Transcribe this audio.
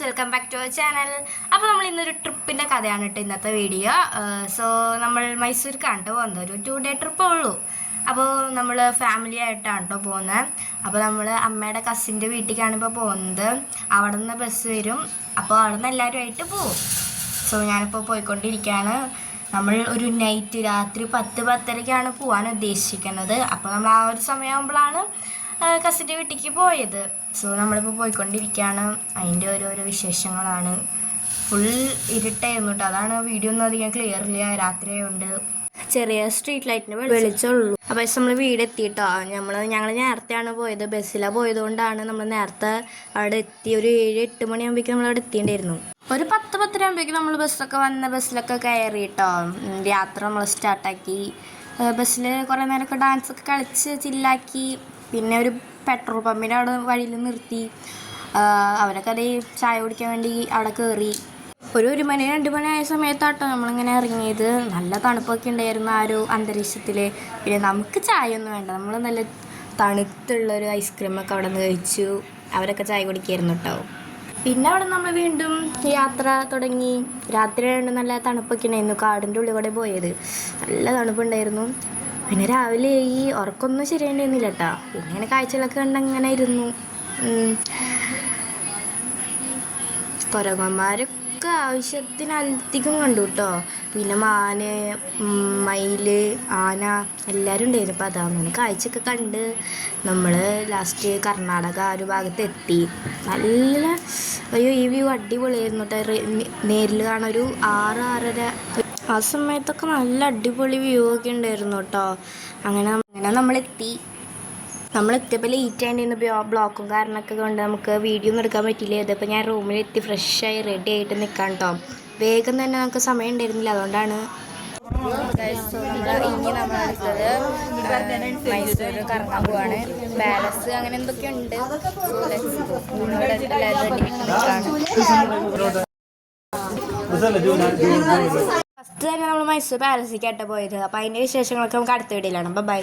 Welcome back to our channel. അപ്പോൾ നമ്മൾ ഇന്നൊരു ട്രിപ്പിൻ്റെ കഥയാണ് കേട്ടോ ഇന്നത്തെ വീഡിയോ. സോ നമ്മൾ മൈസൂർക്കാണ് കേട്ടോ പോകുന്നത്. ഒരു 2 ഡേ ട്രിപ്പേ ഉള്ളൂ. അപ്പോൾ നമ്മൾ ഫാമിലി ആയിട്ടാണ് കേട്ടോ പോകുന്നത്. അപ്പോൾ നമ്മൾ അമ്മയുടെ കസിൻ്റെ വീട്ടിലേക്കാണ് ഇപ്പോൾ പോകുന്നത്. അവിടെ നിന്ന് ബസ് വരും. അപ്പോൾ അവിടെ നിന്ന് എല്ലാവരുമായിട്ട് പോകും. സോ ഞാനിപ്പോൾ പോയിക്കൊണ്ടിരിക്കുകയാണ്. നമ്മൾ ഒരു നൈറ്റ് രാത്രി 10-10:30ക്കാണ് പോകാൻ ഉദ്ദേശിക്കുന്നത്. അപ്പോൾ നമ്മൾ ആ ഒരു സമയമാകുമ്പോഴാണ് കസിൻ്റെ വീട്ടിലേക്ക് പോയത്. സോ നമ്മളിപ്പോൾ പോയിക്കൊണ്ടിരിക്കുകയാണ്. അതിൻ്റെ ഓരോരോ വിശേഷങ്ങളാണ്. ഫുൾ ഇരുട്ടായിരുന്നു കേട്ടോ. അതാണ് വീഡിയോ ഒന്നും അധികം ക്ലിയർ ഇല്ല, രാത്രി ആയതുകൊണ്ട്. ചെറിയ സ്ട്രീറ്റ് ലൈറ്റിന് വെളിച്ചമുള്ളൂ. അപ്പോൾ നമ്മൾ വീട് എത്തിയിട്ടോ. ഞങ്ങൾ നേരത്തെയാണ് പോയത്. ബസ്സിലാണ് പോയതുകൊണ്ടാണ് നമ്മൾ നേരത്തെ അവിടെ എത്തി. ഒരു 7-8 മണിയാകുമ്പോഴേക്കും നമ്മളവിടെ എത്തിയിട്ടുണ്ടായിരുന്നു. ഒരു 10-10:30 ആകുമ്പോഴേക്കും നമ്മൾ ബസ്സിലൊക്കെ കയറിയിട്ടോ. യാത്ര നമ്മൾ സ്റ്റാർട്ടാക്കി. ബസ്സിൽ കുറേ നേരമൊക്കെ ഡാൻസൊക്കെ കളിച്ച് ചില്ലാക്കി. പിന്നെ ഒരു പെട്രോൾ പമ്പിൻ്റെ അവിടെ വഴിയിൽ നിർത്തി. അവരൊക്കെ അതേ ചായ കുടിക്കാൻ വേണ്ടി അവിടെ കയറി. ഒരു 1 മണി 2 മണി ആയ സമയത്താട്ടോ നമ്മളിങ്ങനെ ഇറങ്ങിയത്. നല്ല തണുപ്പൊക്കെ ഉണ്ടായിരുന്നു ആ ഒരു അന്തരീക്ഷത്തിൽ. പിന്നെ നമുക്ക് ചായ ഒന്നും വേണ്ട, നമ്മൾ നല്ല തണുത്തുള്ളൊരു ഐസ്ക്രീമൊക്കെ അവിടെ നിന്ന് കഴിച്ചു. അവരൊക്കെ ചായ കുടിക്കായിരുന്നു കേട്ടോ. പിന്നെ അവിടെ നമ്മൾ വീണ്ടും യാത്ര തുടങ്ങി. രാത്രി ആയതുകൊണ്ട് നല്ല തണുപ്പൊക്കെ ഉണ്ടായിരുന്നു. കാടിൻ്റെ ഉള്ളിൽ കൂടെ പോയത്, നല്ല തണുപ്പുണ്ടായിരുന്നു. പിന്നെ രാവിലെ ഈ ഉറക്കമൊന്നും ശരിയായിട്ടുണ്ടായിരുന്നില്ല കേട്ടോ. പിന്നെ ഇങ്ങനെ കാഴ്ചകളൊക്കെ കണ്ടങ്ങനെ ഇരുന്നു. കുരങ്ങന്മാരൊക്കെ ആവശ്യത്തിനധികം കണ്ടു കേട്ടോ. പിന്നെ മാന്, മയില്, ആന എല്ലാവരും ഉണ്ടായിരുന്നു. അപ്പോൾ അതങ്ങനെ കാഴ്ചയൊക്കെ കണ്ട് നമ്മൾ ലാസ്റ്റ് കർണാടക ഒരു ഭാഗത്ത് എത്തി. നല്ല ഈ വ്യൂ അടിപൊളിയായിരുന്നു കേട്ടോ. നേരിൽ കാണാൻ ഒരു 6-6:30 ആ സമയത്തൊക്കെ നല്ല അടിപൊളി വ്യൂ ഒക്കെ ഉണ്ടായിരുന്നു കേട്ടോ. അങ്ങനെ നമ്മളെത്തിയപ്പോൾ ലേറ്റ് ആയിട്ട് ബ്ലോക്കും കാരണമൊക്കെ കൊണ്ട് നമുക്ക് വീഡിയോ ഒന്നും എടുക്കാൻ പറ്റില്ല. ഇതിപ്പോൾ ഞാൻ റൂമിലെത്തി ഫ്രഷായി റെഡി ആയിട്ട് നിൽക്കാം കേട്ടോ. വേഗം തന്നെ നമുക്ക് സമയം ഉണ്ടായിരുന്നില്ല, അതുകൊണ്ടാണ്. ഇനി നമ്മളെടുത്തത് മൈസൂർ കറങ്ങാൻ പോവാണ്. പാലസ് അങ്ങനെ എന്തൊക്കെ ഉണ്ട്. ഫസ്റ്റ് തന്നെ നമ്മൾ മൈസൂർ പാലസിലേക്കായിട്ട് പോയത്. അപ്പോൾ അതിൻ്റെ വിശേഷങ്ങളൊക്കെ നമുക്ക് അടുത്ത വീഡിയോയിലാണ്. ബൈ.